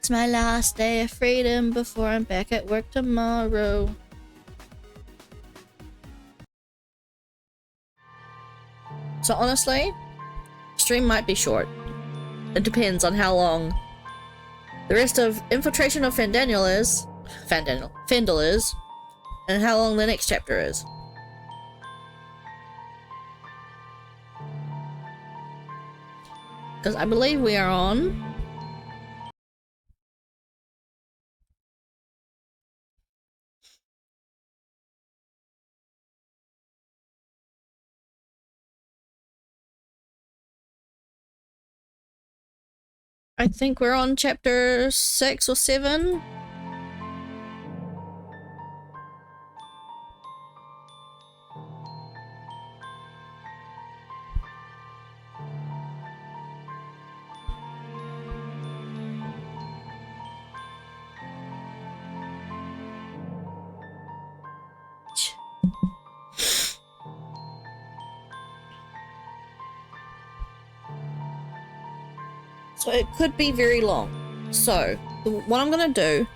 It's my last day of freedom before I'm back at work tomorrow. So honestly, stream might be short. It depends on how long the rest of Infiltration of Fendel is, and how long the next chapter is. Because I believe we are on... I think we're on chapter 6 or 7. So it could be very long. So what I'm gonna do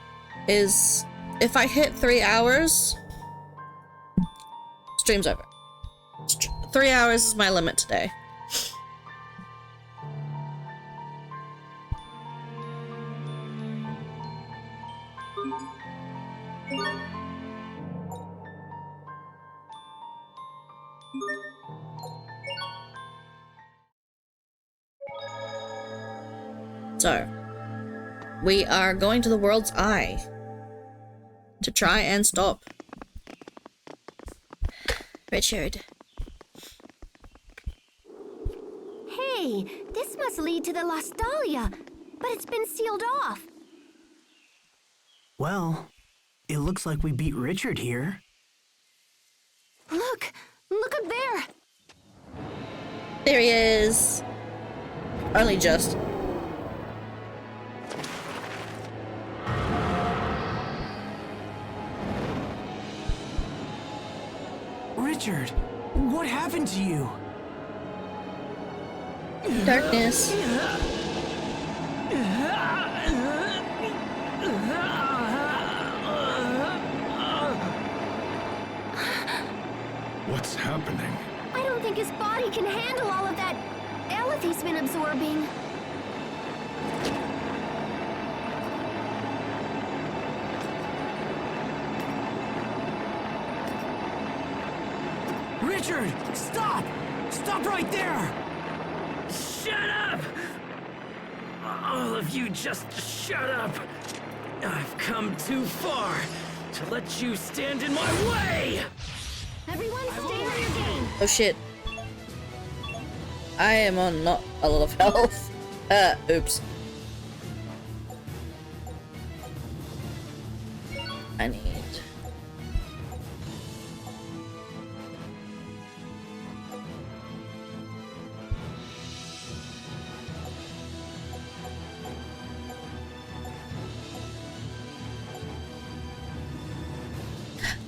is, if I hit 3 hours, stream's over. 3 hours is my limit today. So, we are going to the World's Eye to try and stop Richard. Hey, this must lead to the Las Dahlia, but it's been sealed off. Well, it looks like we beat Richard here. Look up there. There he is. Only just. Richard, what happened to you? Darkness. What's happening? I don't think his body can handle all of that Elith he's been absorbing. Richard, stop! Stop right there! Shut up! All of you just shut up! I've come too far to let you stand in my way! Everyone stay on your game. Oh shit. I am on not a lot of health. Oops. I need...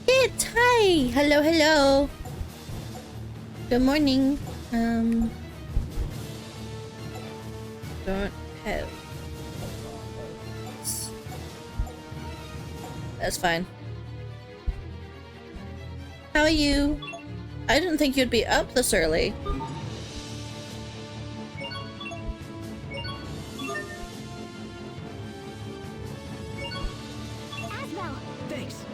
It! Hi! Hello, hello! Good morning. Don't have... That's fine. How are you? I didn't think you'd be up this early. Thanks.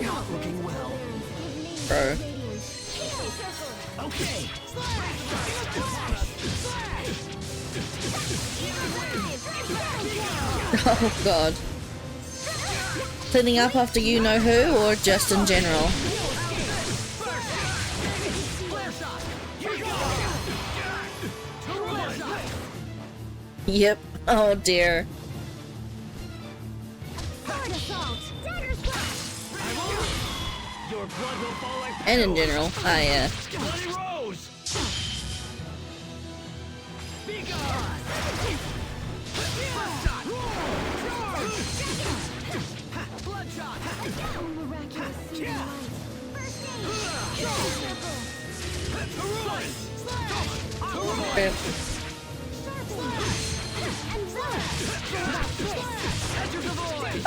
Not looking well. Bro. Okay. Oh god. Cleaning up after you know who, or just in general? Yep. Oh dear. And in general, I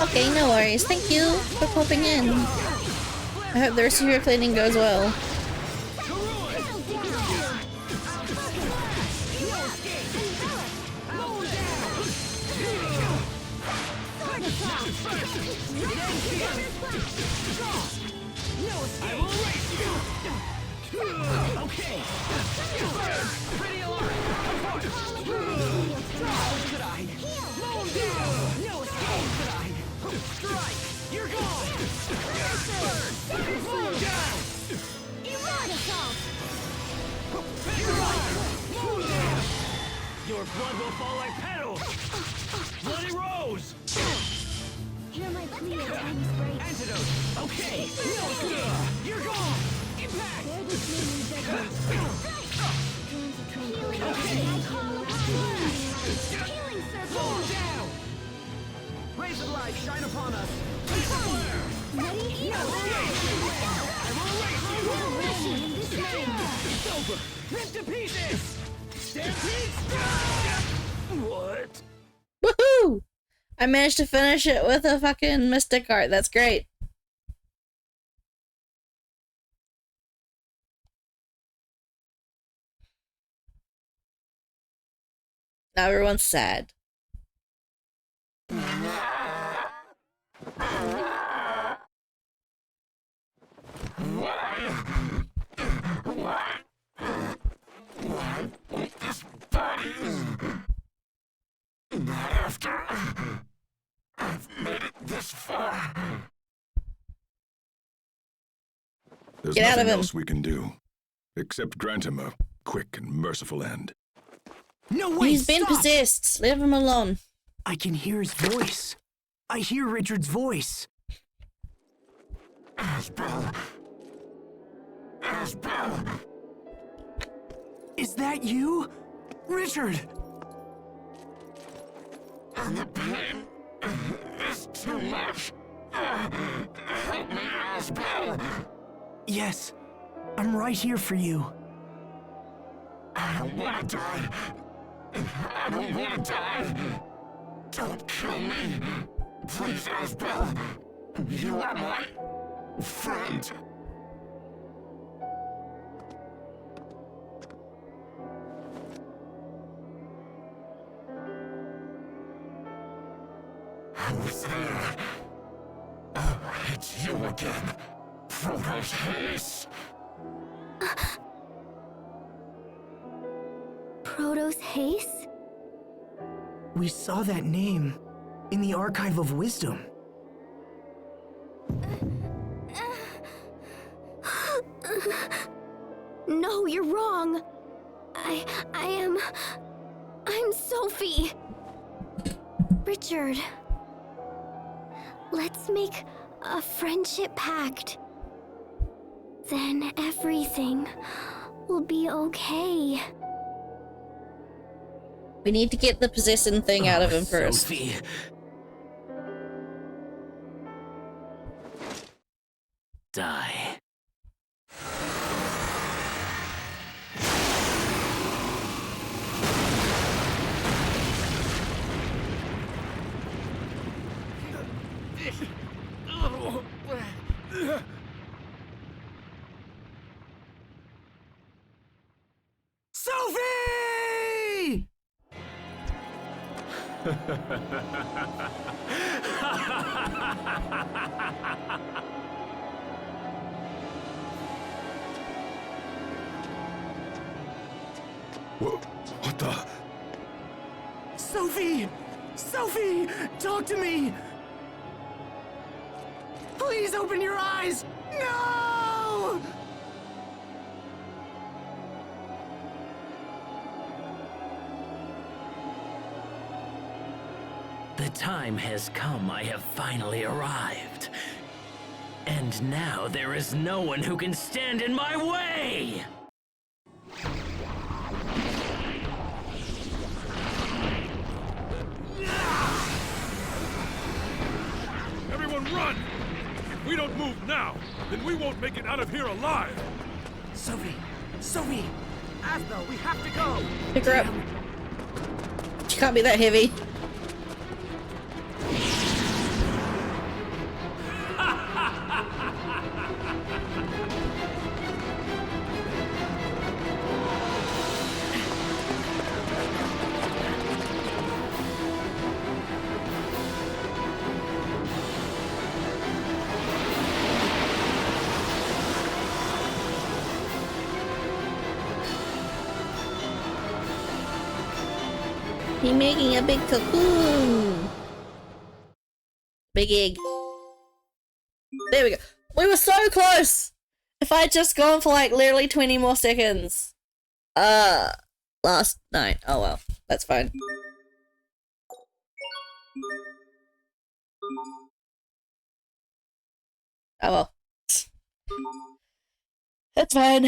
Okay, no worries. Thank you for popping in. I hope the rest of your cleaning goes well. Okay. Pretty alert. Strike. No escape. Strike. You're gone. Moon down. Your blood will fall like petals. Bloody rose. Hear my plea in tiny spray. Antidote. Okay. No escape. You're gone. Impact. Healing circle. Moon down. Rays of light shine upon us. Ready? No escape. I will erase you. It's over. Rip to pieces. Stampede strike. What? Woohoo! I managed to finish it with a fucking mystic art. That's great. Now everyone's sad. Not after I've made it this far. There's Get out of nothing him. else we can do, except grant him a quick and merciful end. No way. He's been stop. possessed. Leave him alone. I can hear his voice. I hear Richard's voice. Asbel. Is that you? Richard! And the pain is too much. Help me, Asbel. Yes, I'm right here for you. I don't want to die. I don't want to die. Don't kill me. Please, Asbel. You are my friend. Who's there? Oh, it's you again. Protos Haze. Protos Haze? We saw that name in the Archive of Wisdom. No, you're wrong. I'm Sophie. Richard. Let's make a friendship pact. Then everything will be okay. We need to get the possessing thing out of him first. Sophie. Die. Sophie! What the? Sophie! Sophie! Talk to me! Please open your eyes! No! The time has come. I have finally arrived. And now there is no one who can stand in my way! Everyone run! If we don't move now, then we won't make it out of here alive! Sophie! Sophie! Asbel, we have to go! Pick her up. She can't be that heavy. He making a big cocoon. Big egg. There we go. We were so close! If I had just gone for like literally 20 more seconds. Last night. Oh well. That's fine. Oh well. That's fine.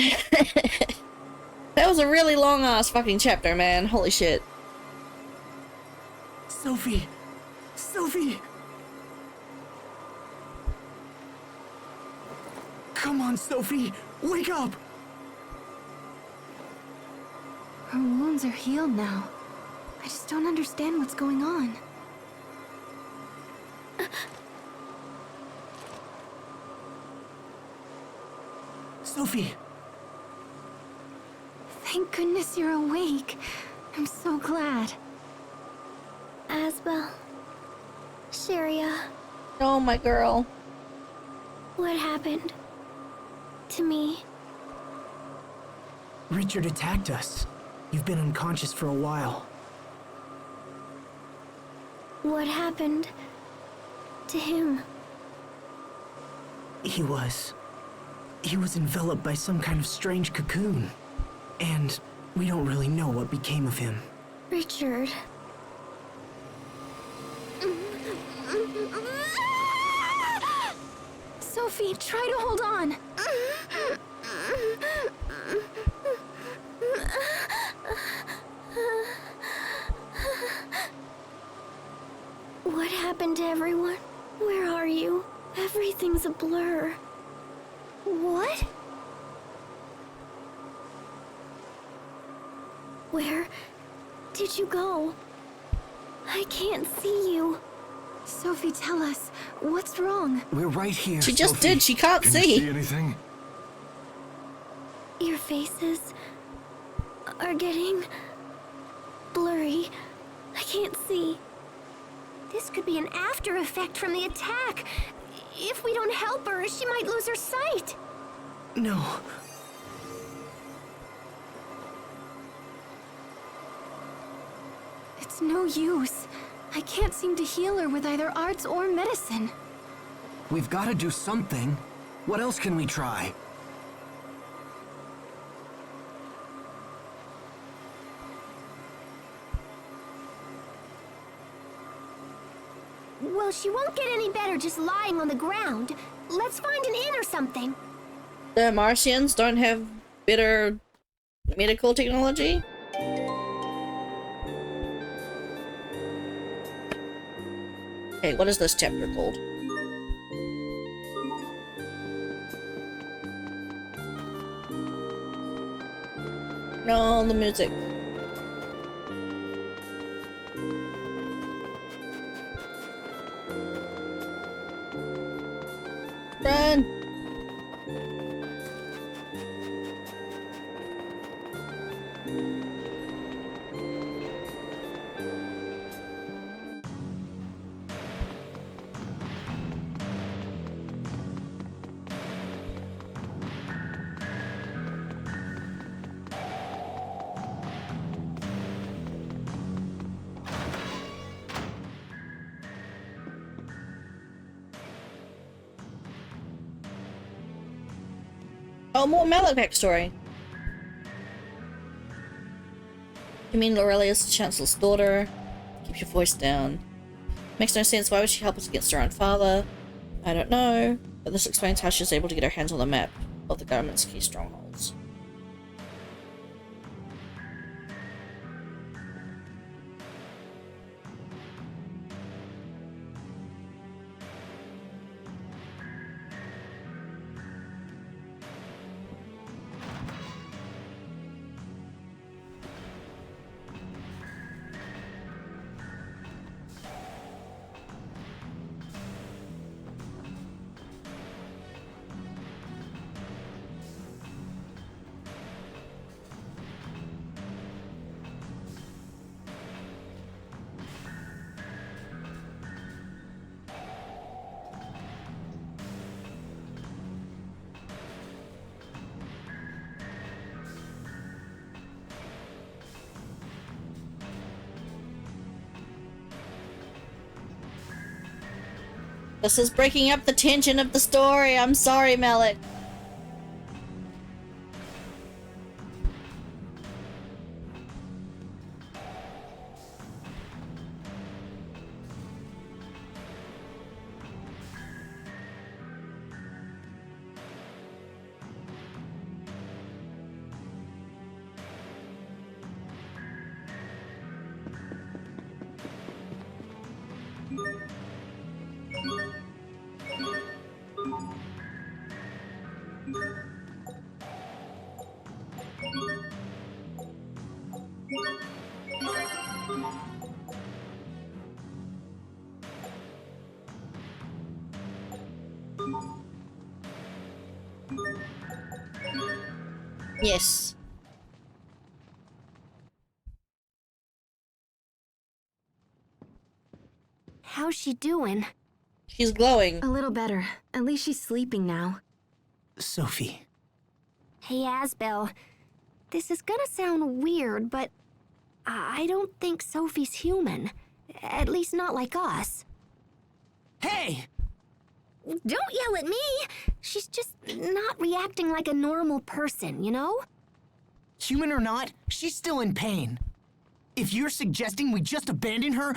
That was a really long ass fucking chapter, man. Holy shit. Sophie! Sophie! Come on, Sophie! Wake up! Her wounds are healed now. I just don't understand what's going on. Sophie! Thank goodness you're awake. I'm so glad. Asbel. Sharia. Oh, my girl. What happened? To me? Richard attacked us. You've been unconscious for a while. What happened to him? He was enveloped by some kind of strange cocoon. And we don't really know what became of him. Richard. Sophie, try to hold on. What happened to everyone? Where are you? Everything's a blur. What? Where did you go? I can't see you. Sophie, tell us, what's wrong? We're right here, She just Sophie. did. She can't Can you see. see anything? Your faces are getting blurry. I can't see. This could be an after effect from the attack. If we don't help her, she might lose her sight. No. It's no use. I can't seem to heal her with either arts or medicine. We've got to do something. What else can we try? Well, she won't get any better just lying on the ground. Let's find an inn or something. The Martians don't have better medical technology? Okay, what is this chapter called? No, the music. Run! Oh, more Malik backstory. You mean Laurelia's the Chancellor's daughter? Keep your voice down. Makes no sense. Why would she help us against her own father? I don't know. But this explains how she was able to get her hands on the map of the government's key strongholds. This is breaking up the tension of the story. I'm sorry, Malik. Yes. How's she doing? She's glowing. A little better. At least she's sleeping now. Sophie. Hey, Asbel. This is gonna sound weird, but I don't think Sophie's human. At least not like us. Hey! Don't yell at me! She's just not reacting like a normal person, you know? Human or not, she's still in pain. If you're suggesting we just abandon her...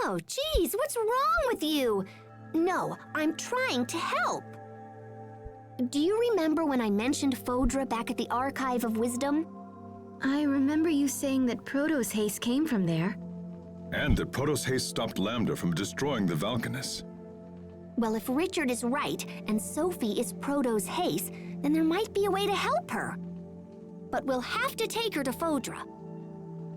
Oh, geez, what's wrong with you? No, I'm trying to help. Do you remember when I mentioned Fodra back at the Archive of Wisdom? I remember you saying that Proto's haste came from there. And that Proto's haste stopped Lambda from destroying the Valkanus. Well, if Richard is right and Sophie is Proto's haste, then there might be a way to help her. But we'll have to take her to Fodra.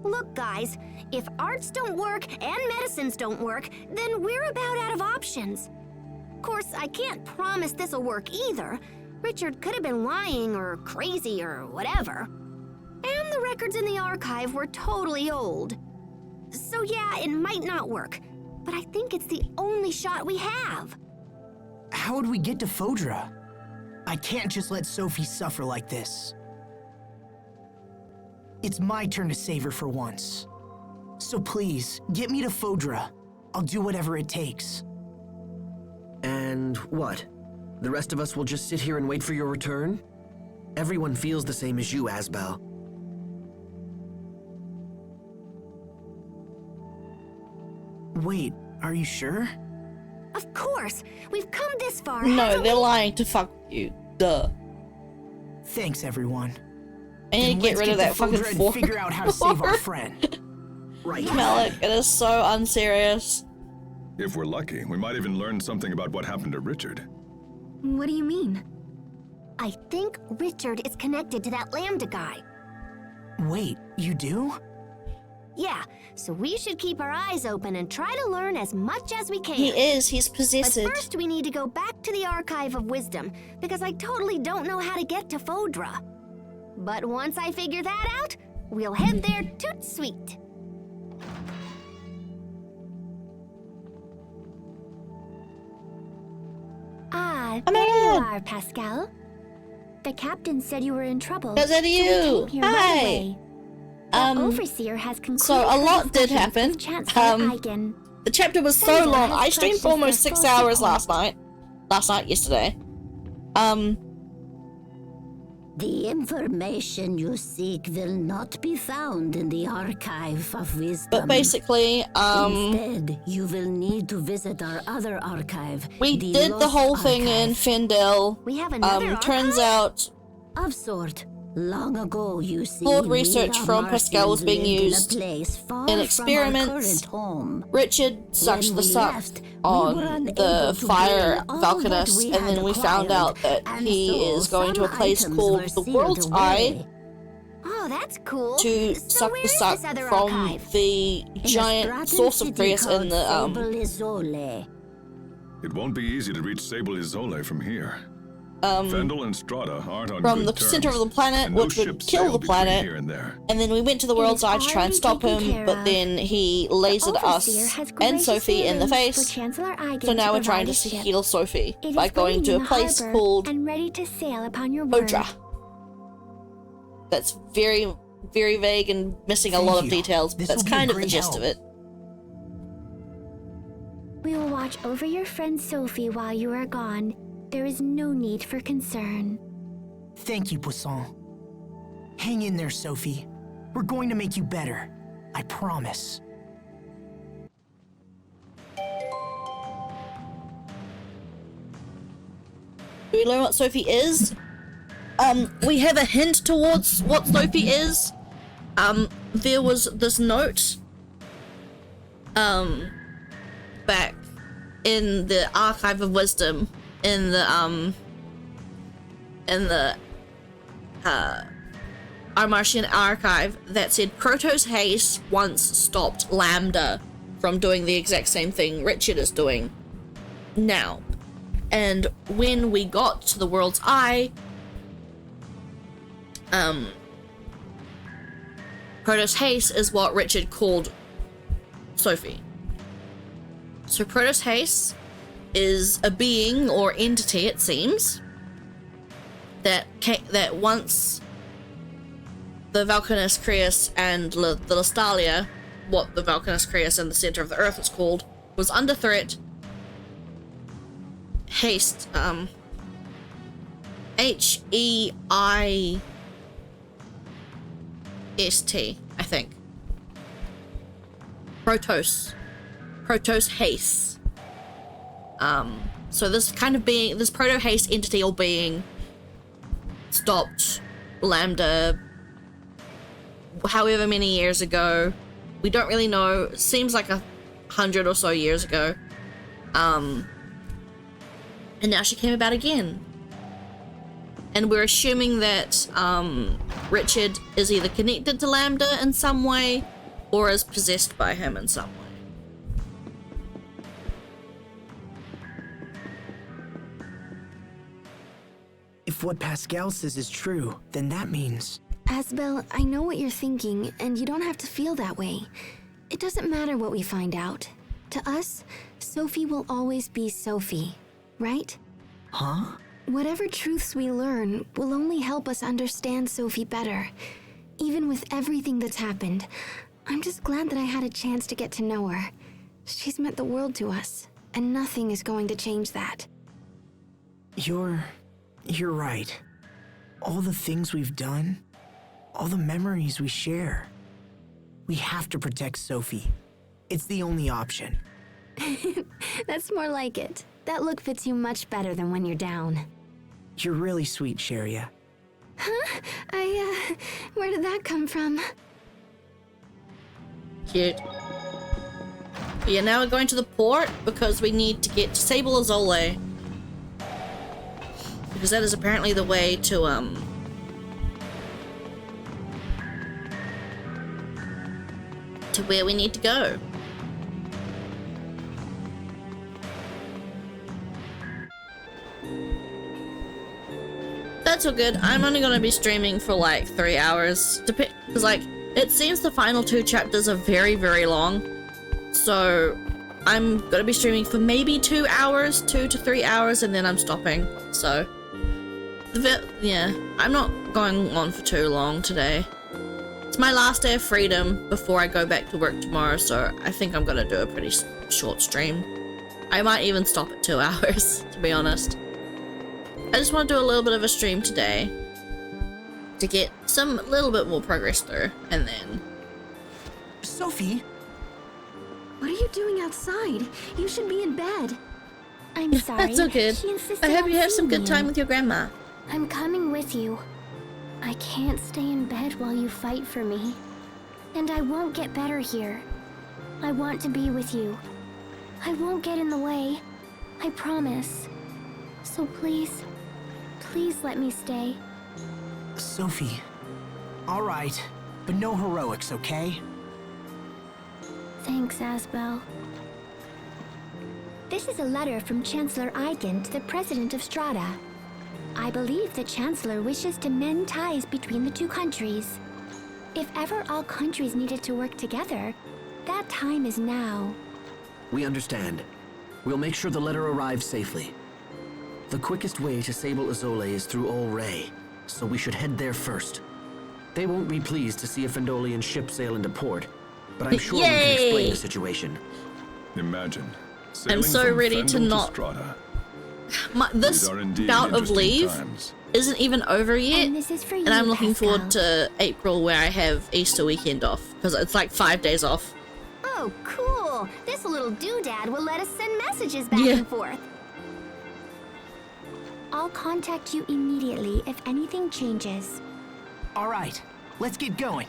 Look, guys, if arts don't work and medicines don't work, then we're about out of options. Of course, I can't promise this'll work either. Richard could have been lying or crazy or whatever. And the records in the archive were totally old. So yeah, it might not work, but I think it's the only shot we have. How would we get to Fodra? I can't just let Sophie suffer like this. It's my turn to save her for once. So please, get me to Fodra. I'll do whatever it takes. And what? The rest of us will just sit here and wait for your return? Everyone feels the same as you, Asbel. Wait, are you sure? Of course! We've come this far, No, haven't they're we? lying to fuck you. Duh. Thanks, everyone. I need to Then get let's rid of that to fucking Fodra and fork. figure out how to save our friend. Right. Malik, it is so unserious. If we're lucky, we might even learn something about what happened to Richard. What do you mean? I think Richard is connected to that Lambda guy. Wait, you do? Yeah, so we should keep our eyes open and try to learn as much as we can. He is, he's But possessed. first we need to go back to the Archive of Wisdom, because I totally don't know how to get to Fodra. But once I figure that out, we'll head there toot sweet. Ah, Oh my there you God. are, Pascal. The captain said you were in trouble. Is that so we you? came here right Hi. away. The Overseer has concluded so a her lot did discussions happen. with Chancellor Eigen. The chapter was so Fendel long. has I streamed for almost purchased 6 their full hours support. last night, yesterday. The information you seek will not be found in the Archive of Wisdom. But basically, Instead, you will need to visit our other archive. we the did the Lost whole thing in Archive. Fendel. We have another Turns archive? out Of sort. Long ago, you see, Flawed we research from Pascal was being Martians lived used in a place far in from our experiments. current home. Richard sucked When the we suck left, we on were unable the to fire gain all that Valkanus, we and then had we found acquired, out that and he so is going to a some place items called were the sealed World's Eye away. Oh, that's cool. to So suck where the is suck this other from archive? the In a giant Stratton source of city Prius in called the Sable Isole. It won't be easy to reach Sable Isole from here. um Fendel and Strata aren't on from good the terms, center of the planet, and no which would ships kill sail the between planet. Here and there. And then we went to the World's Eye to try and already stop taken him, care but of. then he lasered Overseer us has and Sophie in the graciously arranged face. for Chancellor Eigen So now to we're trying provide to a ship. heal Sophie It by is going waiting to in a the place harbor called and ready to sail upon your word. Odra. That's very, very vague and missing a Thank lot of you. details, but This that's will be a kind of the great gist help. of it. We will watch over your friend Sophie while you are gone. There is no need for concern. Thank you, Poisson. Hang in there, Sophie. We're going to make you better. I promise. Do we learn what Sophie is? We have a hint towards what Sophie is. There was this note, back in the Archive of Wisdom, in the our Martian archive, that said Protos Haste once stopped Lambda from doing the exact same thing Richard is doing now. And when we got to the World's Eye, Protos Haste is what Richard called Sophie. So Protos Haste is a being or entity, it seems, that once the Valkanus Creus and the Lestalia, what the Valkanus Creus and the center of the Earth is called, was under threat. Haste, H-E-I-S-T, I think. Protos Haste. So this kind of being, this Proto-Haste entity or being stopped Lambda however many years ago. We don't really know. It seems like 100 or so years ago. And now she came about again. And we're assuming that Richard is either connected to Lambda in some way or is possessed by him in some way. If what Pascal says is true, then that means... Asbel, I know what you're thinking, and you don't have to feel that way. It doesn't matter what we find out. To us, Sophie will always be Sophie, right? Huh? Whatever truths we learn will only help us understand Sophie better. Even with everything that's happened, I'm just glad that I had a chance to get to know her. She's meant the world to us, and nothing is going to change that. You're right. All the things we've done, all the memories we share. We have to protect Sophie. It's the only option. That's more like it. That look fits you much better than when you're down. You're really sweet, Sharia. Huh? Where did that come from? Cute. Yeah, now we're going to the port because we need to get to Sable Azole. Because that is apparently the way to, to where we need to go. That's all good. I'm only gonna be streaming for like 3 hours. Because like, it seems the final 2 chapters are very, very long. So I'm gonna be streaming for maybe 2 hours, 2 to 3 hours, and then I'm stopping. So, yeah, I'm not going on for too long today. It's my last day of freedom before I go back to work tomorrow, so I think I'm gonna do a pretty short stream. I might even stop at 2 hours, to be honest. I just want to do a little bit of a stream today to get some little bit more progress through, and then... Sophie? What are you doing outside? You should be in bed. I'm sorry. That's so good. I hope you have some good time with your grandma. I'm coming with you. I can't stay in bed while you fight for me. And I won't get better here. I want to be with you. I won't get in the way. I promise. So please let me stay. Sophie. All right, but no heroics, okay? Thanks, Asbel. This is a letter from Chancellor Eigen to the President of Strata. I believe the Chancellor wishes to mend ties between the 2 countries. If ever all countries needed to work together, that time is now. We understand. We'll make sure the letter arrives safely. The quickest way to Sable Azole is through Ol Rey, so we should head there first. They won't be pleased to see a Fendolian ship sail into port, but I'm sure we can explain the situation. Imagine. I'm so ready to not. This bout of leave isn't even over yet, and I'm looking forward to April where I have Easter weekend off because it's like 5 days off. Oh, cool! This little doodad will let us send messages back and forth. I'll contact you immediately if anything changes. All right, let's get going.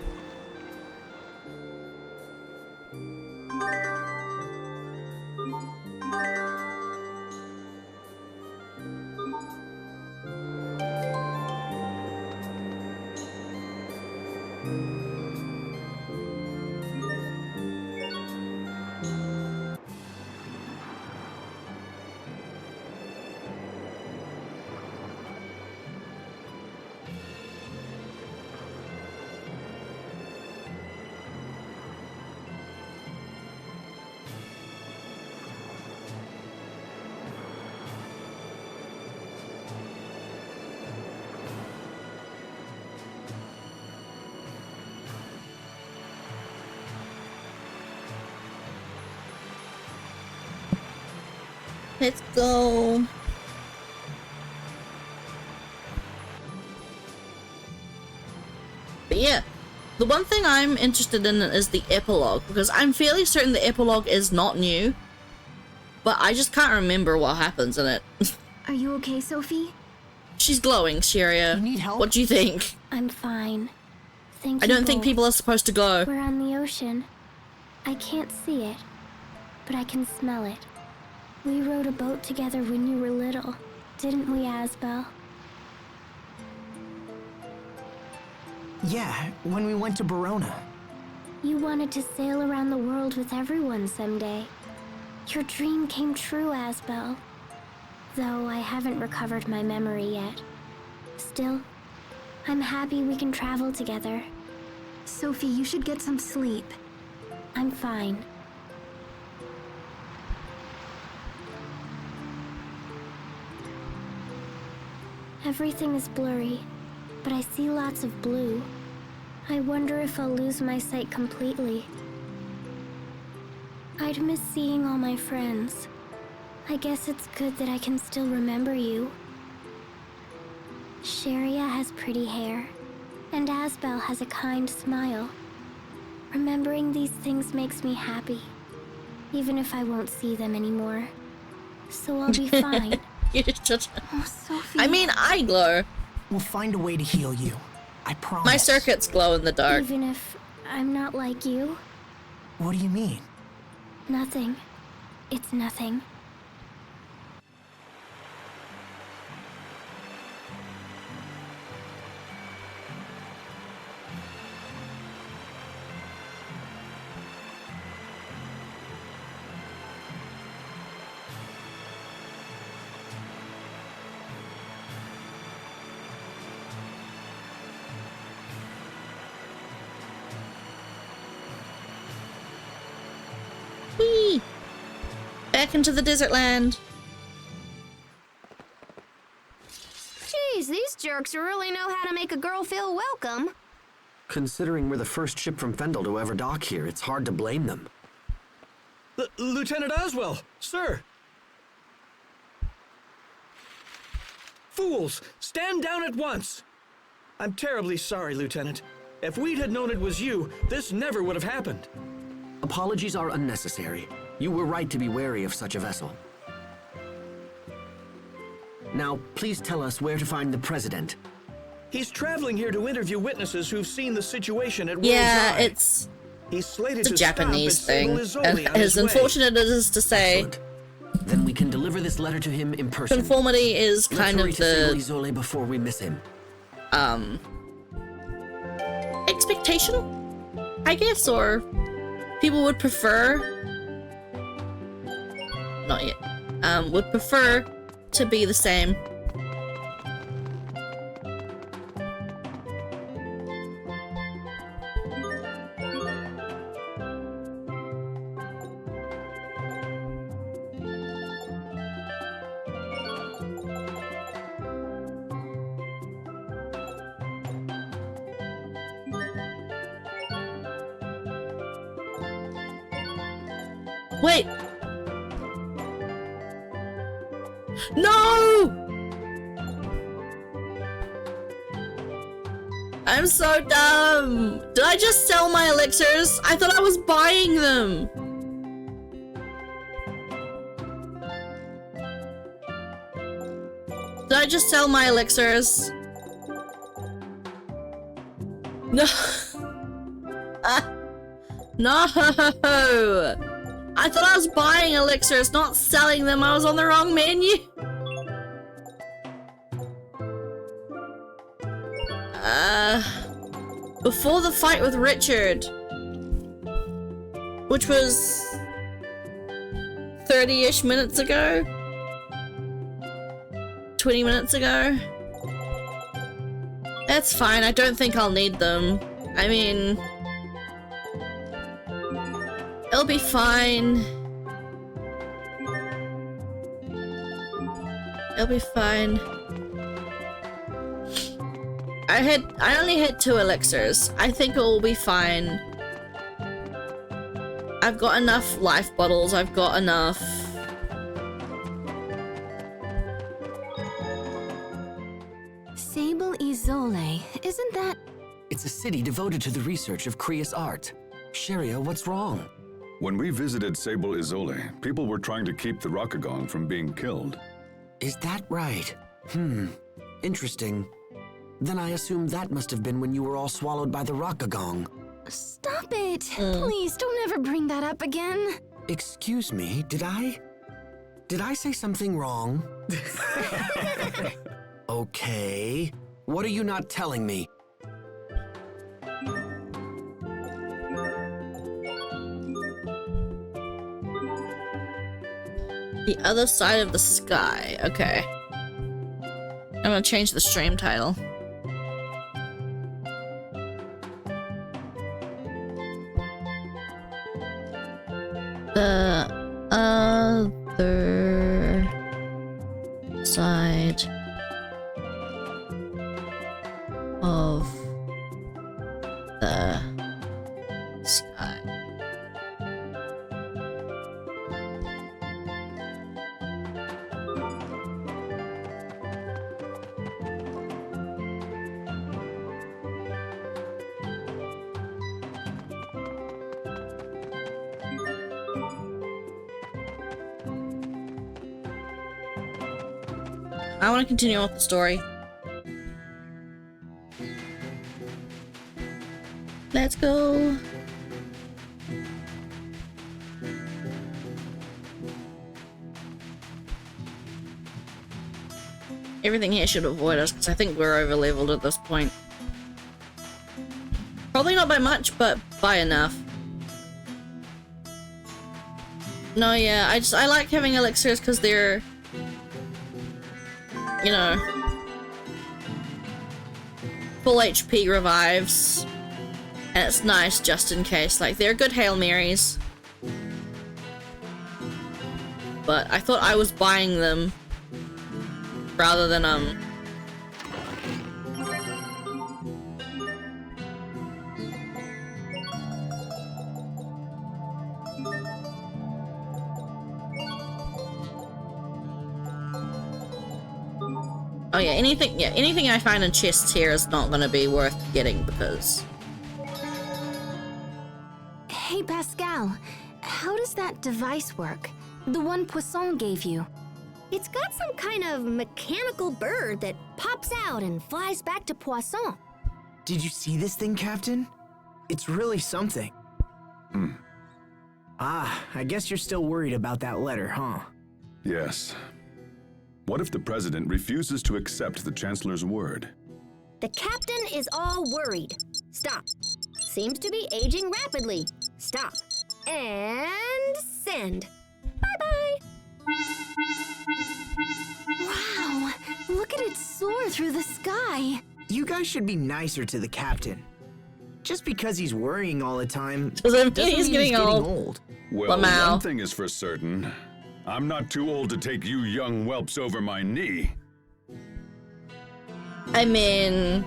Let's go. But yeah, the one thing I'm interested in is the epilogue, because I'm fairly certain the epilogue is not new, but I just can't remember what happens in it. Are you okay, Sophie? She's glowing, Sheria. You need help? What do you think? I'm fine. Thank you. I don't think people are supposed to go. We're on the ocean. I can't see it, but I can smell it. We rowed a boat together when you were little, didn't we, Asbel? Yeah, when we went to Verona. You wanted to sail around the world with everyone someday. Your dream came true, Asbel. Though I haven't recovered my memory yet. Still, I'm happy we can travel together. Sophie, you should get some sleep. I'm fine. Everything is blurry, but I see lots of blue. I wonder if I'll lose my sight completely. I'd miss seeing all my friends. I guess it's good that I can still remember you. Sheria has pretty hair, and Asbel has a kind smile. Remembering these things makes me happy, even if I won't see them anymore. So I'll be fine. Oh, Sophie. I mean, I glow. We'll find a way to heal you. I promise. My circuits glow in the dark. Even if I'm not like you? What do you mean? Nothing. It's nothing. Whee! Back into the desert land. Jeez, these jerks really know how to make a girl feel welcome. Considering we're the first ship from Fendel to ever dock here, it's hard to blame them. Lieutenant Oswell, sir! Fools, stand down at once! I'm terribly sorry, Lieutenant. If we'd had known it was you, this never would have happened. Apologies are unnecessary. You were right to be wary of such a vessel. Now, please tell us where to find the President. He's traveling here to interview witnesses w'ho've seen the situation at World's Yeah, Eye. He's slated a to Japanese stop at thing, Sable and Izzoli on as his way. unfortunate as it is to say, Excellent. Then we can deliver this letter to him in person. conformity is Let's kind hurry of to Sable the Izzoli before we miss him. expectation, I guess, or people would prefer, not yet, would prefer to be the same. Wait, No! I'm so dumb. Did I just sell my elixirs? I thought I was buying them. Did I just sell my elixirs? No. No. I thought I was buying elixirs, not selling them. I was on the wrong menu. Before the fight with Richard, which was 30-ish minutes ago, 20 minutes ago. That's fine, I don't think I'll need them. I mean, it'll be fine. It'll be fine. I only had 2 elixirs. I think it will be fine. I've got enough life bottles, I've got enough. Sable Isole, isn't that... It's a city devoted to the research of Krius art. Sharia, what's wrong? When we visited Sable Isole, people were trying to keep the Rakagong from being killed. Is that right? Interesting. Then I assume that must have been when you were all swallowed by the Rakagong. Stop it! Please, don't ever bring that up again. Excuse me, did I say something wrong? Okay. What are you not telling me? The other side of the sky. Okay. I'm gonna change the stream title. The other side of the sky. I want to continue with the story. Let's go. Everything here should avoid us because I think we're over leveled at this point. Probably not by much, but by enough. No, yeah, I like having elixirs because they're, you know, full HP revives, and it's nice just in case. Like, they're good Hail Marys. But I thought I was buying them rather than, oh yeah, anything I find in chests here is not gonna be worth getting because... Hey, Pascal, how does that device work? The one Poisson gave you. It's got some kind of mechanical bird that pops out and flies back to Poisson. Did you see this thing, Captain? It's really something. Ah, I guess you're still worried about that letter, huh? Yes. What if the President refuses to accept the Chancellor's word? The captain is all worried. Stop. Seems to be aging rapidly. Stop. And send. Bye-bye. Wow, look at it soar through the sky. You guys should be nicer to the captain. Just because he's worrying all the time doesn't mean he's getting old. Well, one thing is for certain. I'm not too old to take you young whelps over my knee. I mean,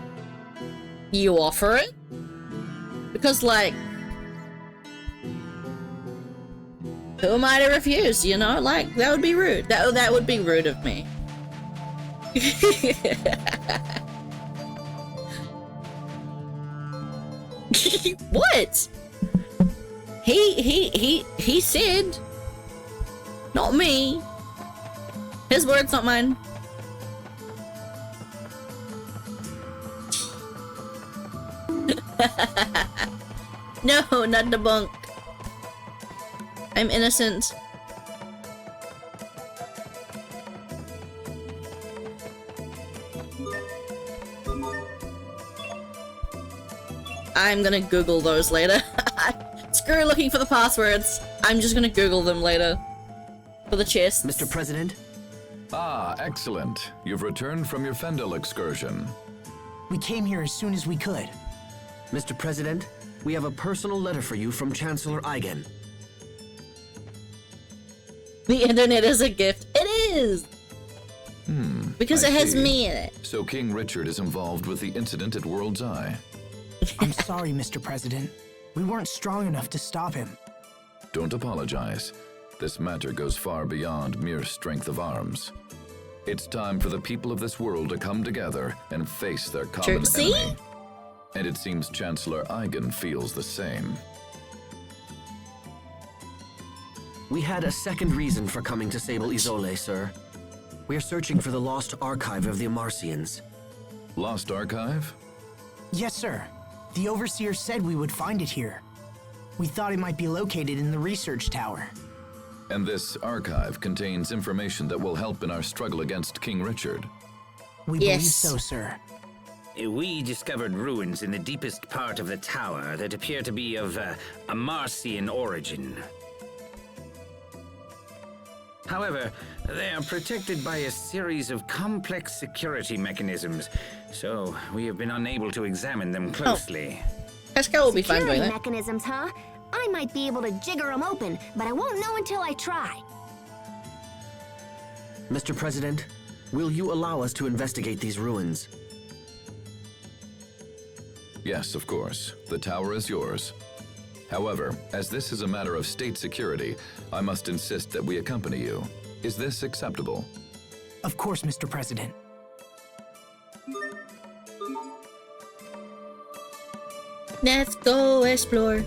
you offer it? Because, like, Who am I to refuse, you know? Like, that would be rude. That would be rude of me. What? He said, not me. His words, not mine. No, not the bunk. I'm innocent. I'm gonna Google those later. Screw looking for the passwords. I'm just gonna Google them later. For the chests. Mr. President? Ah, excellent. You've returned from your Fendel excursion. We came here as soon as we could. Mr. President, we have a personal letter for you from Chancellor Eigen. The internet is a gift. It is! Because it has me in it. So King Richard is involved with the incident at World's Eye. I'm sorry, Mr. President. We weren't strong enough to stop him. Don't apologize. This matter goes far beyond mere strength of arms. It's time for the people of this world to come together and face their common enemy. And it seems Chancellor Eigen feels the same. We had a second reason for coming to Sable Isole, sir. We're searching for the lost archive of the Amarcians. Lost archive? Yes, sir. The Overseer said we would find it here. We thought it might be located in the research tower. And this archive contains information that will help in our struggle against King Richard. We believe so, sir. We discovered ruins in the deepest part of the tower that appear to be of Amarcian origin. However, they are protected by a series of complex security mechanisms, so we have been unable to examine them closely. Pascal will be fine doing that. Mechanisms, huh? I might be able to jigger them open, but I won't know until I try. Mr. President, will you allow us to investigate these ruins? Yes, of course. The tower is yours. However, as this is a matter of state security, I must insist that we accompany you. Is this acceptable? Of course, Mr. President. Let's go explore.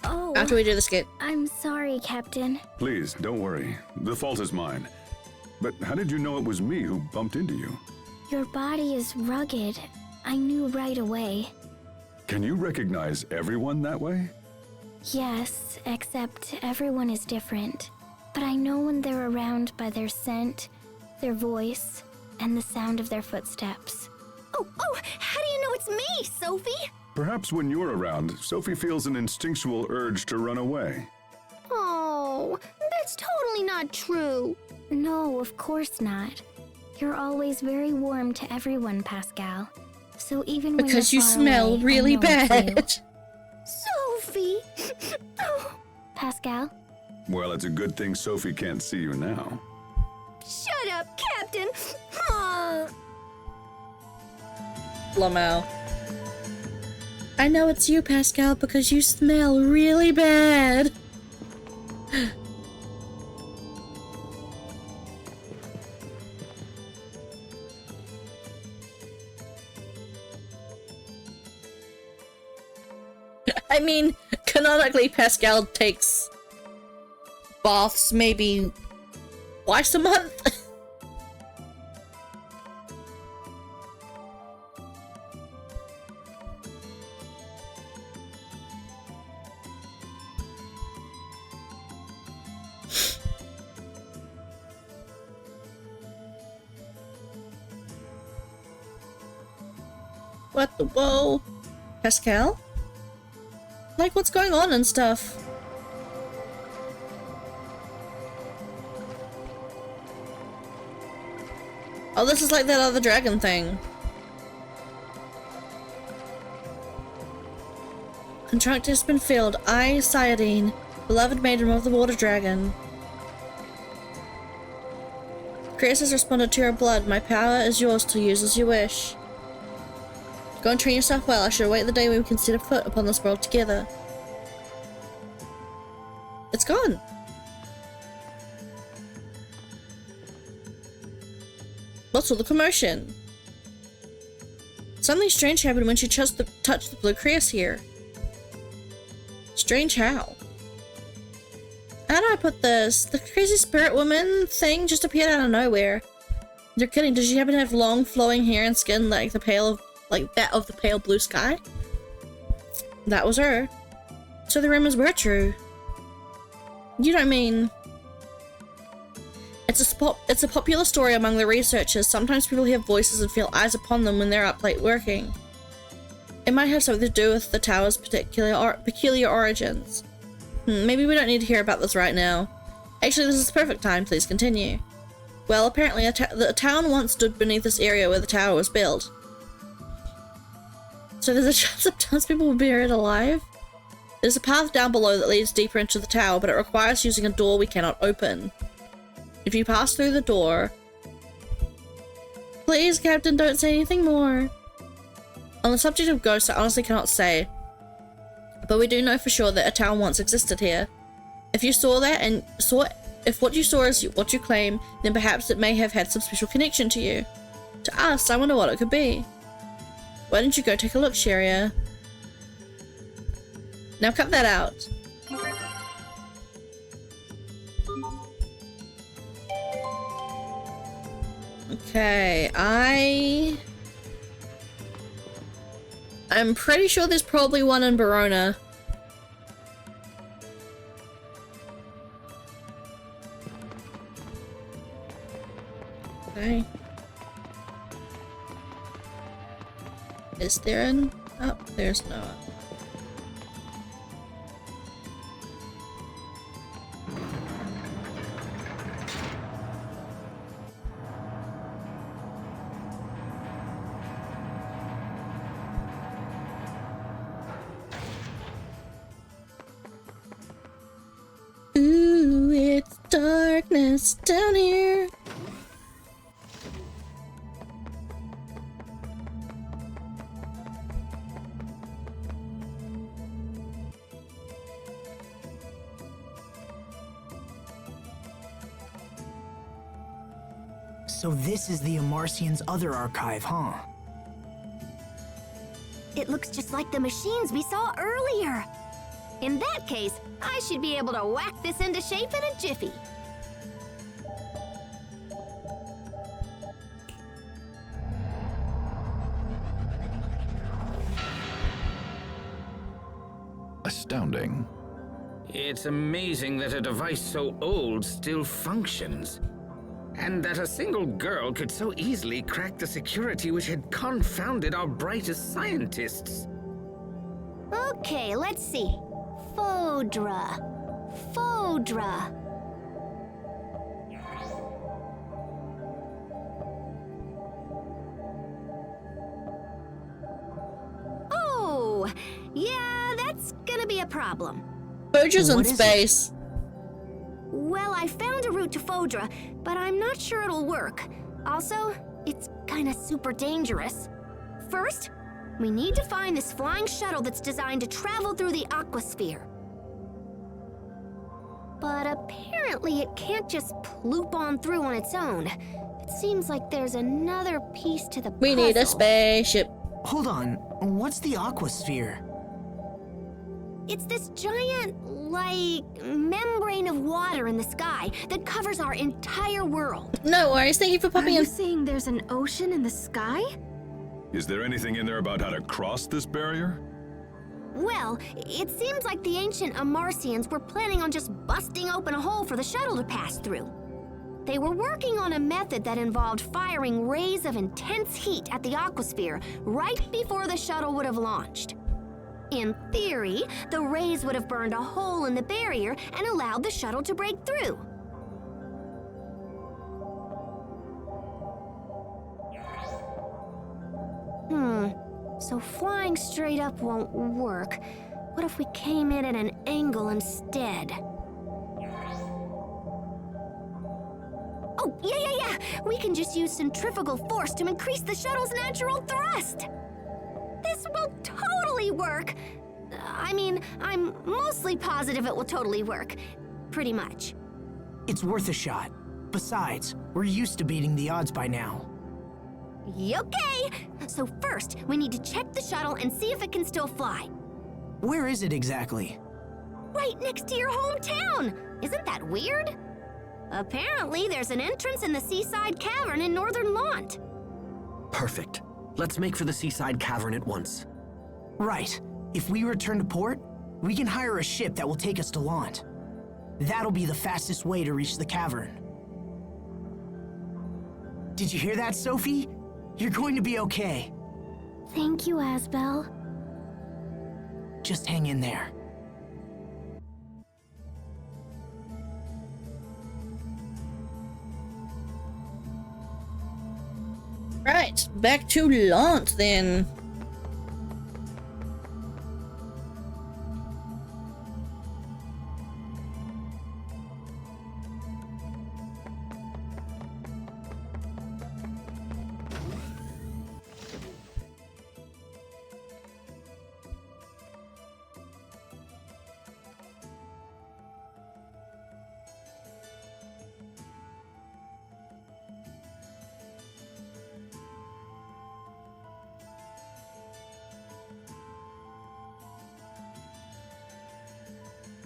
Oh. After we do the skit. I'm sorry, Captain. Please, don't worry. The fault is mine. But how did you know it was me who bumped into you? Your body is rugged. I knew right away. Can you recognize everyone that way? Yes, except everyone is different. But I know when they're around by their scent, their voice, and the sound of their footsteps. Oh, how do you know it's me, Sophie? Perhaps when you're around, Sophie feels an instinctual urge to run away. Oh, that's totally not true. No, of course not. You're always very warm to everyone, Pascal. So even when because you're you far smell away, really I know it's bad. you. Sophie! Pascal? Well, it's a good thing Sophie can't see you now. Shut up, Captain! Lamau. I know it's you, Pascal, because you smell really bad. I mean, canonically, Pascal takes baths maybe twice a month. What the whoa? Pascal? Like, what's going on and stuff? Oh, this is like that other dragon thing. Contract has been filled. I, Sayadine, beloved maiden of the water dragon. Grace has responded to your blood. My power is yours to use as you wish. Go and train yourself well. I should await the day when we can set a foot upon this world together. It's gone. What's all the commotion? Something strange happened when she touched the blue Creus here. Strange how? How do I put this? The crazy spirit woman thing just appeared out of nowhere. You're kidding, does she happen to have long flowing hair and skin like that of the pale blue sky? That was her. So the rumors were true. You don't mean... It's a popular story among the researchers. Sometimes people hear voices and feel eyes upon them when they're up late working. It might have something to do with the tower's peculiar origins. Maybe we don't need to hear about this right now. Actually, this is the perfect time. Please continue. Well, apparently the town once stood beneath this area where the tower was built. So there's a chance that townspeople will be buried alive? There's a path down below that leads deeper into the tower, but it requires using a door we cannot open. If you pass through the door... Please, Captain, don't say anything more. On the subject of ghosts, I honestly cannot say. But we do know for sure that a town once existed here. If you saw that and if what you saw is what you claim, then perhaps it may have had some special connection to you. To us, I wonder what it could be. Why don't you go take a look, Sheria? Now cut that out. Okay, I'm pretty sure there's probably one in Verona. Okay. Is there an... Oh, there's no... Ooh, it's darkness down here. So this is the Amarcian's other archive, huh? It looks just like the machines we saw earlier. In that case, I should be able to whack this into shape in a jiffy. Astounding. It's amazing that a device so old still functions. And that a single girl could so easily crack the security which had confounded our brightest scientists. Okay, let's see. Fodra. Oh, yeah, that's gonna be a problem. Fodra's in space. Well, I found a route to Fodra, but I'm not sure it'll work. Also, it's kinda super dangerous. First, we need to find this flying shuttle that's designed to travel through the aquasphere. But apparently it can't just ploop on through on its own. It seems like there's another piece to the puzzle. We need a spaceship. Hold on, what's the aquasphere? It's this giant, membrane of water in the sky that covers our entire world. No worries, thank you for popping in. Are you saying there's an ocean in the sky? Is there anything in there about how to cross this barrier? Well, it seems like the ancient Amarcians were planning on just busting open a hole for the shuttle to pass through. They were working on a method that involved firing rays of intense heat at the aquasphere right before the shuttle would have launched. In theory, the rays would have burned a hole in the barrier and allowed the shuttle to break through. So flying straight up won't work. What if we came in at an angle instead? Oh, yeah! We can just use centrifugal force to increase the shuttle's natural thrust! This will totally work! I mean, I'm mostly positive it will totally work. pretty much. It's worth a shot. Besides, we're used to beating the odds by now. Okay! So first, we need to check the shuttle and see if it can still fly. Where is it exactly? Right next to your hometown! Isn't that weird? Apparently, there's an entrance in the Seaside Cavern in Northern Lont. Perfect. Let's make for the Seaside Cavern at once. Right. If we return to port, we can hire a ship that will take us to Lont. That'll be the fastest way to reach the cavern. Did you hear that, Sophie? You're going to be okay. Thank you, Asbel. Just hang in there. Right, back to Lont then.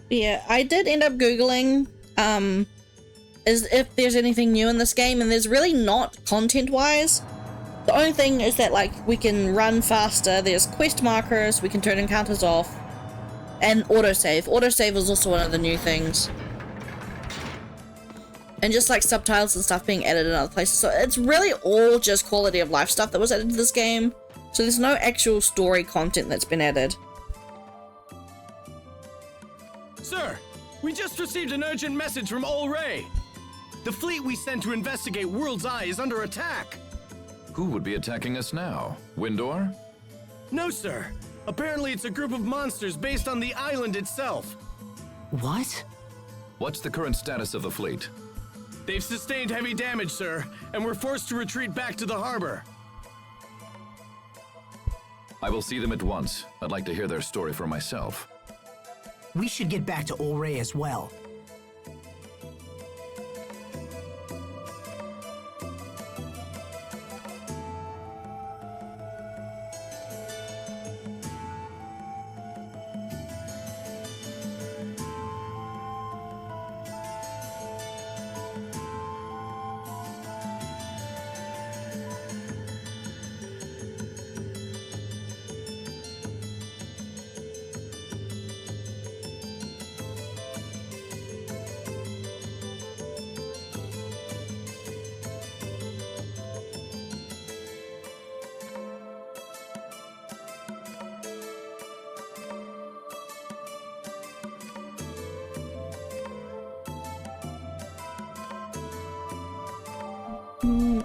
Yeah, I did end up Googling as if there's anything new in this game, and there's really not content-wise. The only thing is that, like, we can run faster, there's quest markers, we can turn encounters off, and autosave. Autosave is also one of the new things. And just, like, subtitles and stuff being added in other places. So it's really all just quality of life stuff that was added to this game. So there's no actual story content that's been added. Sir, we just received an urgent message from Ol Ray. The fleet we sent to investigate World's Eye is under attack. Who would be attacking us now? Windor? No, sir. Apparently it's a group of monsters based on the island itself. What? What's the current status of the fleet? They've sustained heavy damage, sir, and we're forced to retreat back to the harbor. I will see them at once. I'd like to hear their story for myself. We should get back to Ol Ray as well.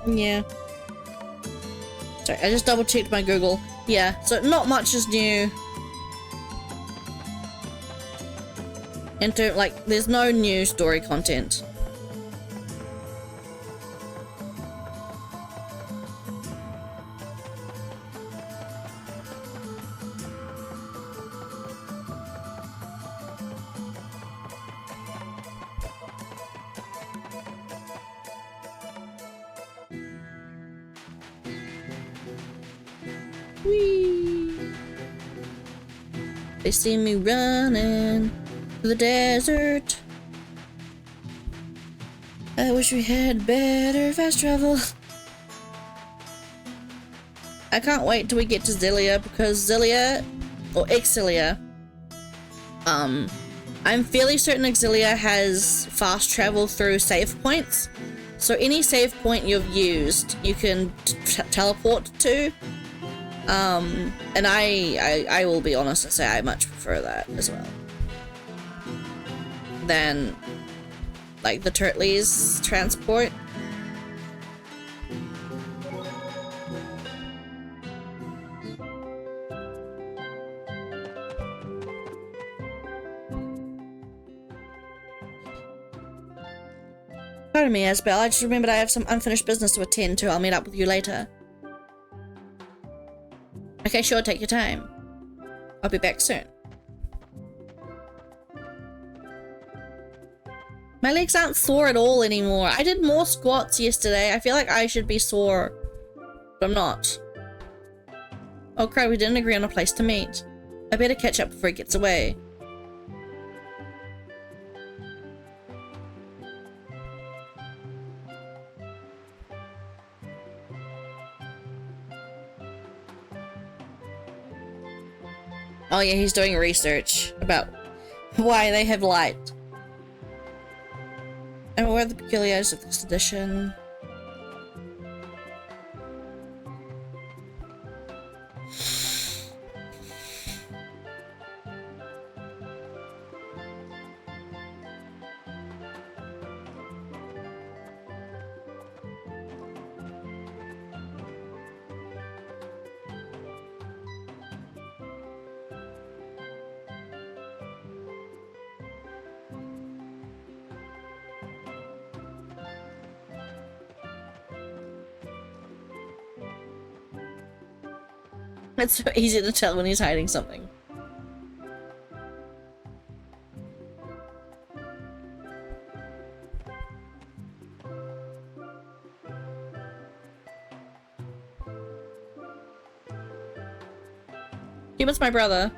Yeah. Sorry, I just double checked my Google. Yeah, so not much is new. Like, there's no new story content. They see me running through the desert. I wish we had better fast travel. I can't wait till we get to Xillia, because Xillia, or Exilia, I'm fairly certain Exilia has fast travel through save points. So any save point you've used, you can teleport to. And I will be honest and say I much prefer that as well than like the Turtles transport. Pardon me, Asbel, I just remembered I have some unfinished business to attend to. I'll meet up with you later. Okay, sure, take your time. I'll be back soon. My legs aren't sore at all anymore. I did more squats yesterday. I feel like I should be sore, but I'm not. Oh crap, we didn't agree on a place to meet. I better catch up before he gets away. Oh yeah, he's doing research about why they have light. I'm aware of the peculiarities of this edition. It's so easy to tell when he's hiding something. He was my brother.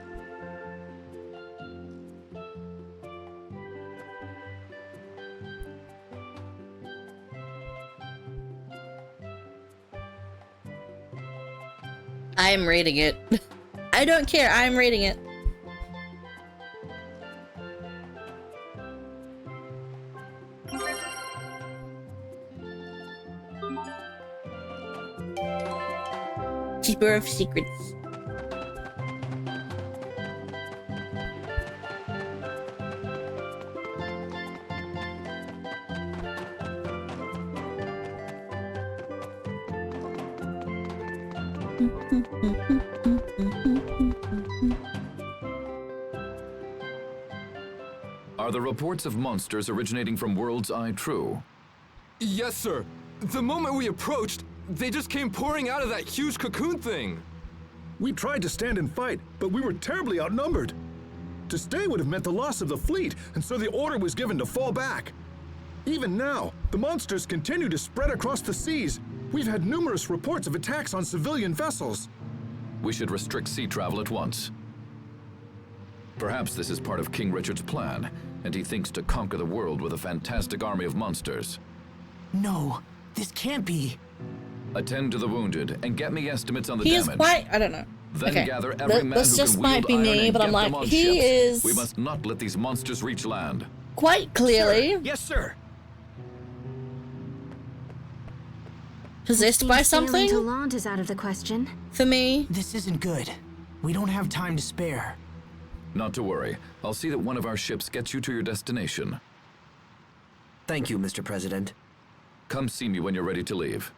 I'm reading it. I don't care, I'm reading it. Keeper of secrets. Are the reports of monsters originating from World's Eye true? Yes, sir. The moment we approached, they just came pouring out of that huge cocoon thing. We tried to stand and fight, but we were terribly outnumbered. To stay would have meant the loss of the fleet, and so the order was given to fall back. Even now, the monsters continue to spread across the seas. We've had numerous reports of attacks on civilian vessels. We should restrict sea travel at once. Perhaps this is part of King Richard's plan, and he thinks to conquer the world with a fantastic army of monsters. No, this can't be. Attend to the wounded and get me estimates on the He damage. is quite, I don't know. Then Okay. gather every man This who just can might wield be iron me, and but I'm get them like, on he ships. is We must not let these monsters reach land. quite clearly Sir. Yes, sir. possessed by Sailing something. to Lond is out of the question. For me, This isn't good. We don't have time to spare. Not to worry. I'll see that one of our ships gets you to your destination. Thank you, Mr. President. Come see me when you're ready to leave.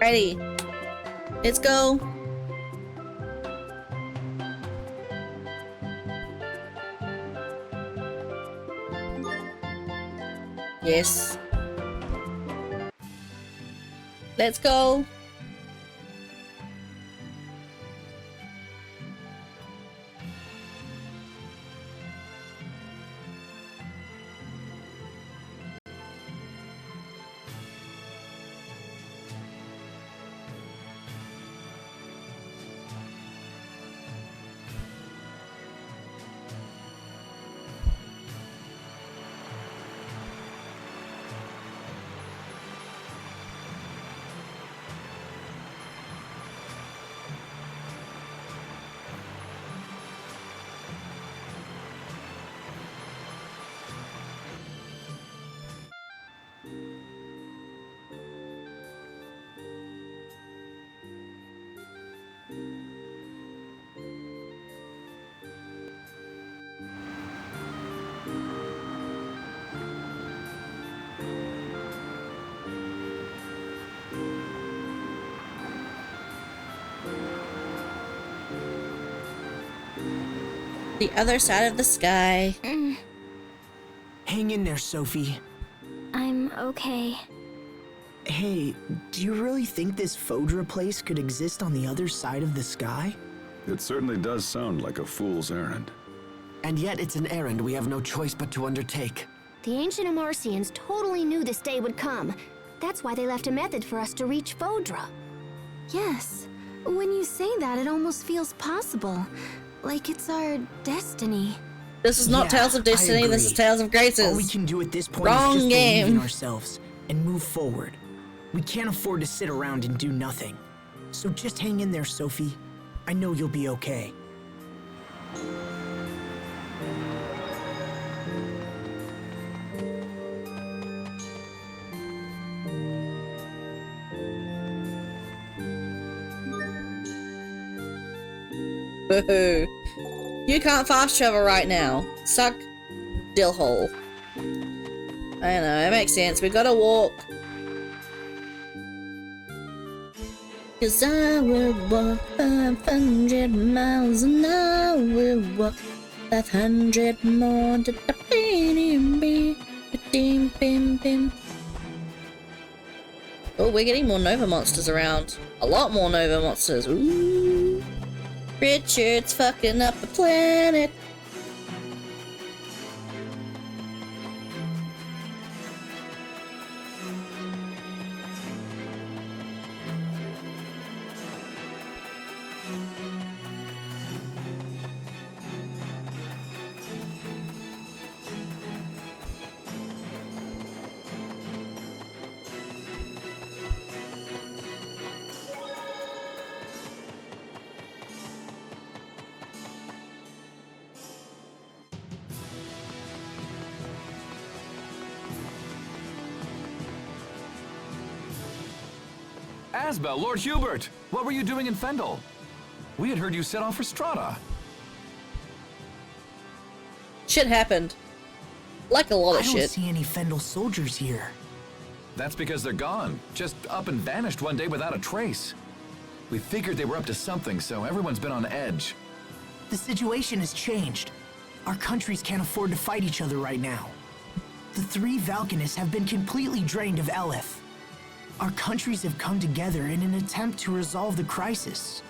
ready. Let's go. Yes. Let's go. The other side of the sky. Hang in there, Sophie. I'm okay. Hey, do you really think this Fodra place could exist on the other side of the sky? It certainly does sound like a fool's errand. And yet it's an errand we have no choice but to undertake. The ancient Amarcians totally knew this day would come. That's why they left a method for us to reach Fodra. Yes. When you say that, it almost feels possible. Like it's our destiny. This is not Tales of Destiny, this is Tales of Graces. All we can do at this point Wrong is just game. believe in ourselves and move forward. We can't afford to sit around and do nothing. So just hang in there, Sophie. I know you'll be okay. Boo-hoo. You can't fast travel right now. Suck dill hole. I know, it makes sense. We gotta walk. Cause I will walk 500 miles and I will walk 500 more to the bim. Oh, we're getting more Nova monsters around. A lot more Nova monsters. Ooh. Richard's fucking up the planet. Asbel, Lord Hubert, what were you doing in Fendel? We had heard you set off for Strata. Shit happened. Like a lot of shit. I don't see any Fendel soldiers here. That's because they're gone. Just up and vanished one day without a trace. We figured they were up to something, so everyone's been on edge. The situation has changed. Our countries can't afford to fight each other right now. The three Valkanists have been completely drained of Eleth. Our countries have come together in an attempt to resolve the crisis.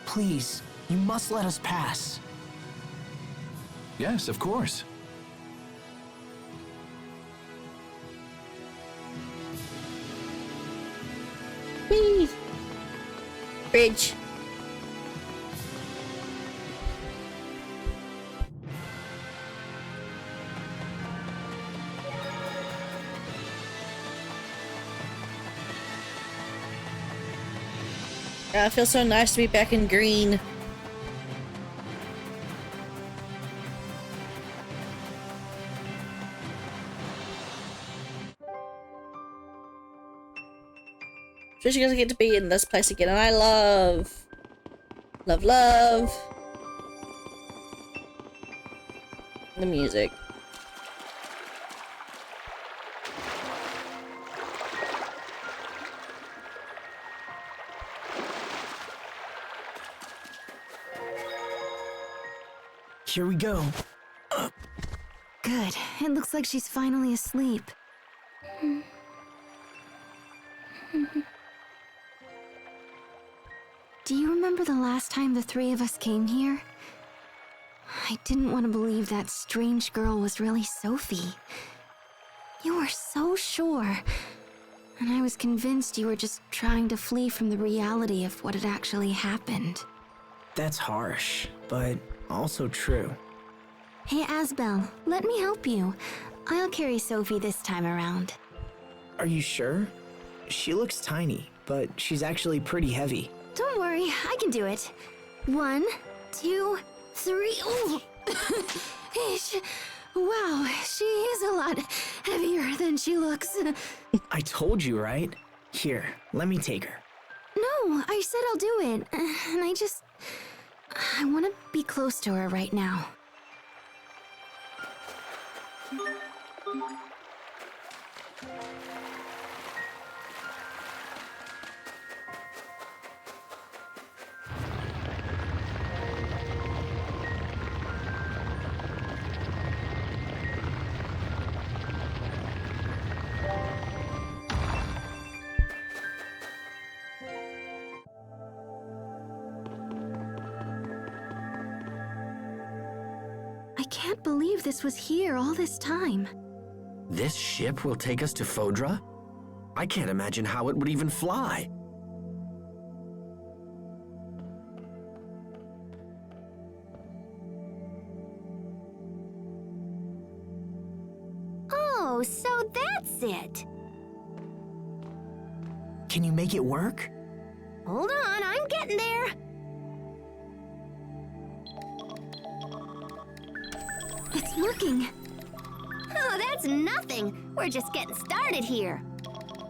Please, you must let us pass. Yes, of course. Whee! Bridge. It feels so nice to be back in green. Especially because I get to be in this place again, and I love the music. Here we go. Good. It looks like she's finally asleep. Do you remember the last time the three of us came here? I didn't want to believe that strange girl was really Sophie. You were so sure. And I was convinced you were just trying to flee from the reality of what had actually happened. That's harsh, but also true. Hey, Asbel, let me help you. I'll carry Sophie this time around. Are you sure? She looks tiny, but she's actually pretty heavy. Don't worry, I can do it. 1, 2, 3. Ooh. Wow, she is a lot heavier than she looks. I told you, right? Here, let me take her. No, I said I'll do it. And I want to be close to her right now. can't believe this was here all this time. This ship will take us to Fodra? I can't imagine how it would even fly. Oh, so that's it. Can you make it work? Hold on, I'm getting there. It's working. Oh, that's nothing. We're just getting started here.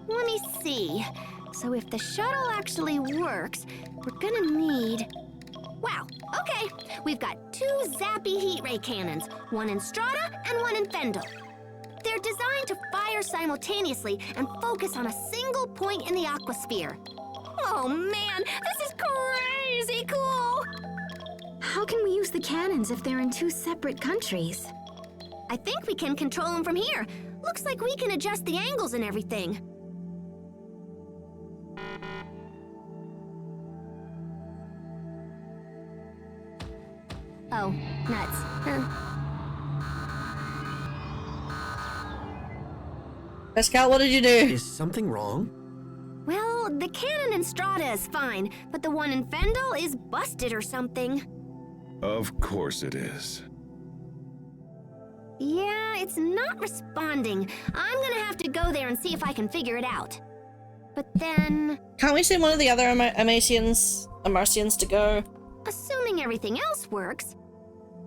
Let me see. So if the shuttle actually works, we're gonna need... Wow, okay. We've got 2 zappy heat ray cannons, one in Strata and one in Fendel. They're designed to fire simultaneously and focus on a single point in the aquasphere. Oh man, this is crazy cool! How can we use the cannons if they're in 2 separate countries? I think we can control them from here. Looks like we can adjust the angles and everything. Oh, nuts. Pascal, what did you do? Is something wrong? Well, the cannon in Strata is fine, but the one in Fendel is busted or something. Of course it is. Yeah, it's not responding. I'm gonna have to go there and see if I can figure it out. But then... Can't we send one of the other Amarcians to go? Assuming everything else works.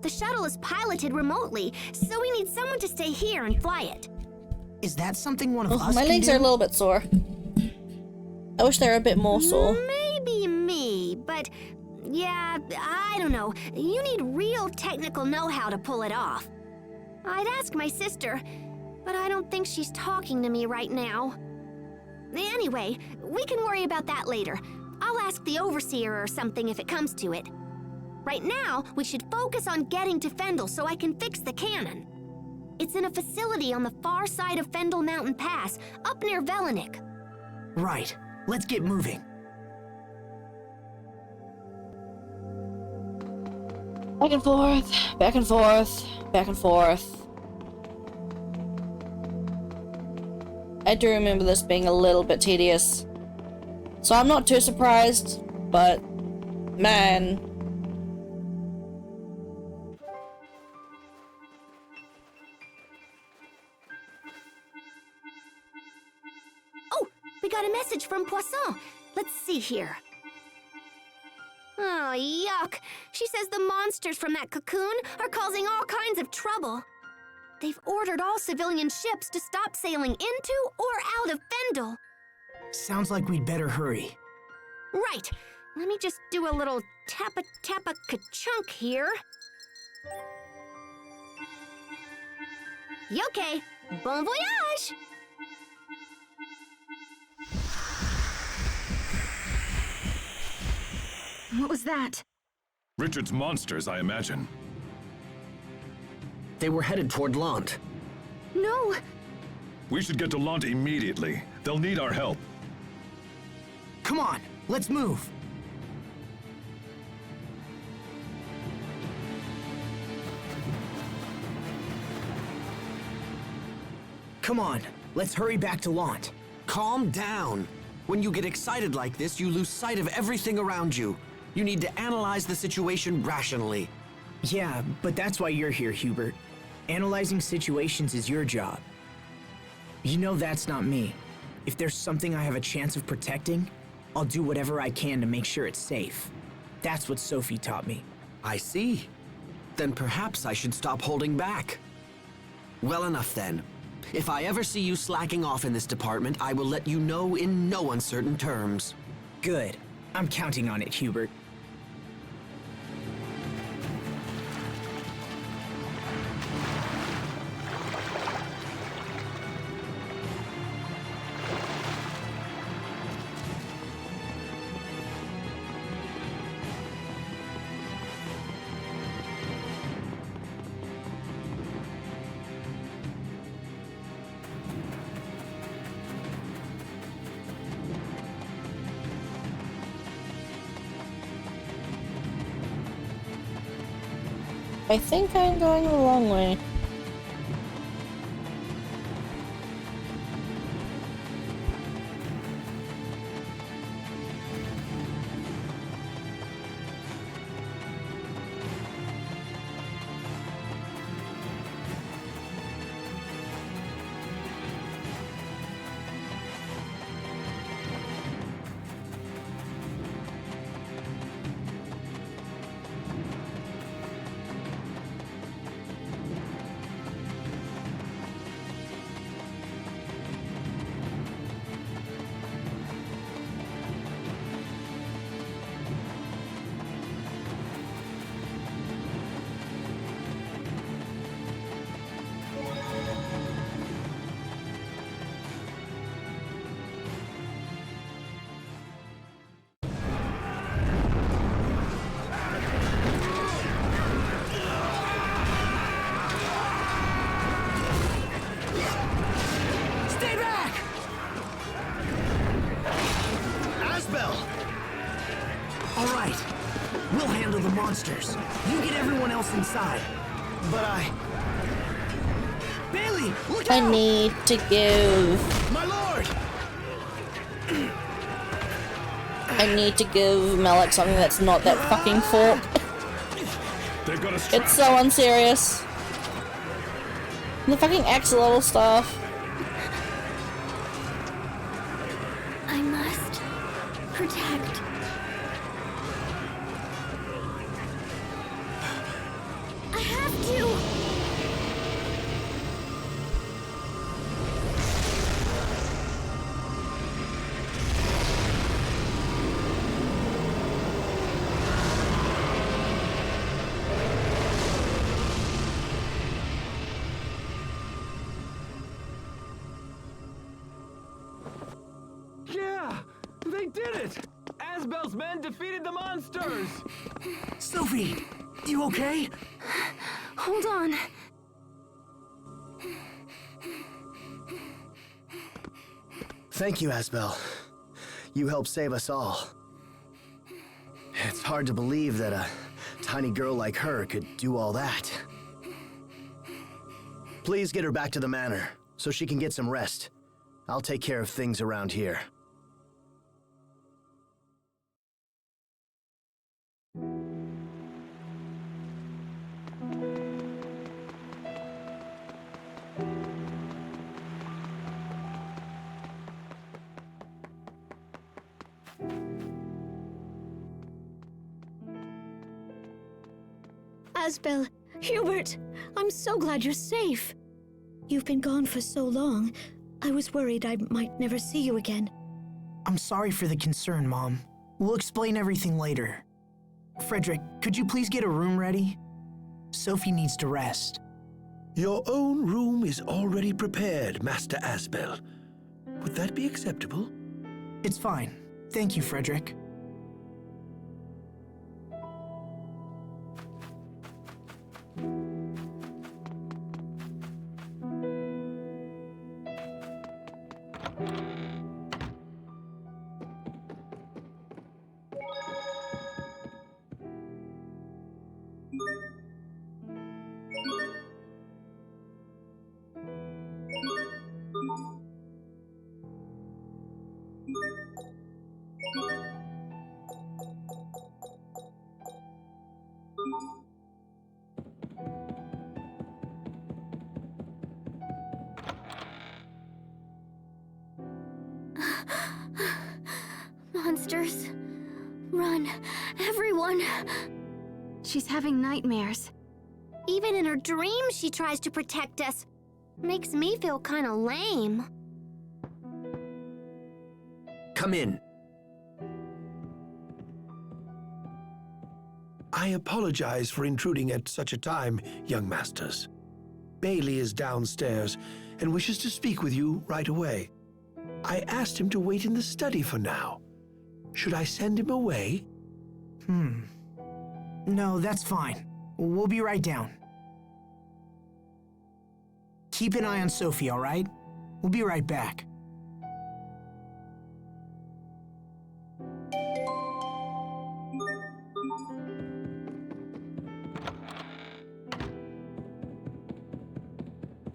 The shuttle is piloted remotely, so we need someone to stay here and fly it. Is that something one of us My can legs do? are a little bit sore. I wish they were a bit more sore. Maybe me, but yeah, I don't know. You need real technical know-how to pull it off. I'd ask my sister, but I don't think she's talking to me right now. Anyway, we can worry about that later. I'll ask the overseer or something if it comes to it. Right now, we should focus on getting to Fendel so I can fix the cannon. It's in a facility on the far side of Fendel Mountain Pass, up near Velenik. Right. Let's get moving. Back and forth, back and forth, back and forth. I do remember this being a little bit tedious. So I'm not too surprised, but man. Oh, we got a message from Poisson. Let's see here. Oh, yuck. She says the monsters from that cocoon are causing all kinds of trouble. They've ordered all civilian ships to stop sailing into or out of Fendel. Sounds like we'd better hurry. Right. Let me just do a little tappa-ka-chunk here. Okay. Bon voyage! What was that? Richard's monsters, I imagine. They were headed toward Lant. No! We should get to Lant immediately. They'll need our help. Come on, let's move. Come on, let's hurry back to Lant. Calm down. When you get excited like this, you lose sight of everything around you. You need to analyze the situation rationally. Yeah, but that's why you're here, Hubert. Analyzing situations is your job. You know that's not me. If there's something I have a chance of protecting, I'll do whatever I can to make sure it's safe. That's what Sophie taught me. I see. Then perhaps I should stop holding back. Well enough then. If I ever see you slacking off in this department, I will let you know in no uncertain terms. Good. I'm counting on it, Hubert. I think I'm going the wrong way. Monsters. You get everyone else inside. But Bailey, look out! I need to give... My lord! I need to give Malik something that's not that fucking fork. They've got a It's so unserious. The fucking axolotl stuff. I must protect. I have to. Yeah! They did it! Asbel's men defeated the monsters! Sophie, you okay? Hold on. Thank you, Asbel. You helped save us all. It's hard to believe that a tiny girl like her could do all that. Please get her back to the manor, so she can get some rest. I'll take care of things around here. Asbel, Hubert, I'm so glad you're safe. You've been gone for so long. I was worried I might never see you again. I'm sorry for the concern, Mom. We'll explain everything later. Frederick, could you please get a room ready? Sophie needs to rest. Your own room is already prepared, Master Asbel. Would that be acceptable? It's fine. Thank you, Frederick. Monsters. Run, everyone. She's having nightmares. Even in her dreams, she tries to protect us. Makes me feel kind of lame. Come in. I apologize for intruding at such a time, young masters. Bailey is downstairs and wishes to speak with you right away. I asked him to wait in the study for now. Should I send him away? No, that's fine. We'll be right down. Keep an eye on Sophie, all right? We'll be right back.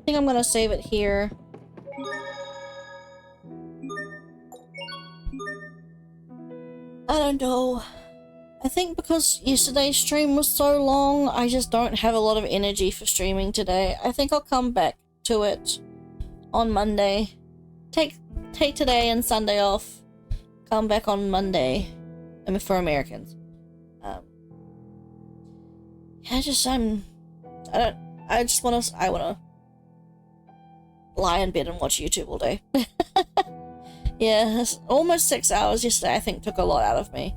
think I'm gonna save it here. I don't know. I think because yesterday's stream was so long, I just don't have a lot of energy for streaming today. I think I'll come back to it on Monday. Take today and Sunday off. Come back on Monday. I mean, for Americans. Yeah, I wanna lie in bed and watch YouTube all day. Yeah, almost 6 hours yesterday I think took a lot out of me.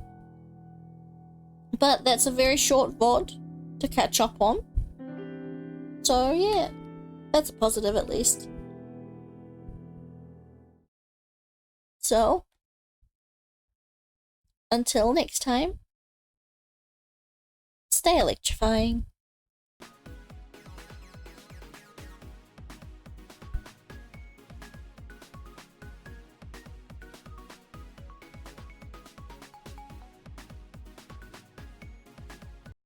But that's a very short VOD to catch up on. So yeah, that's a positive at least. So, until next time, stay electrifying.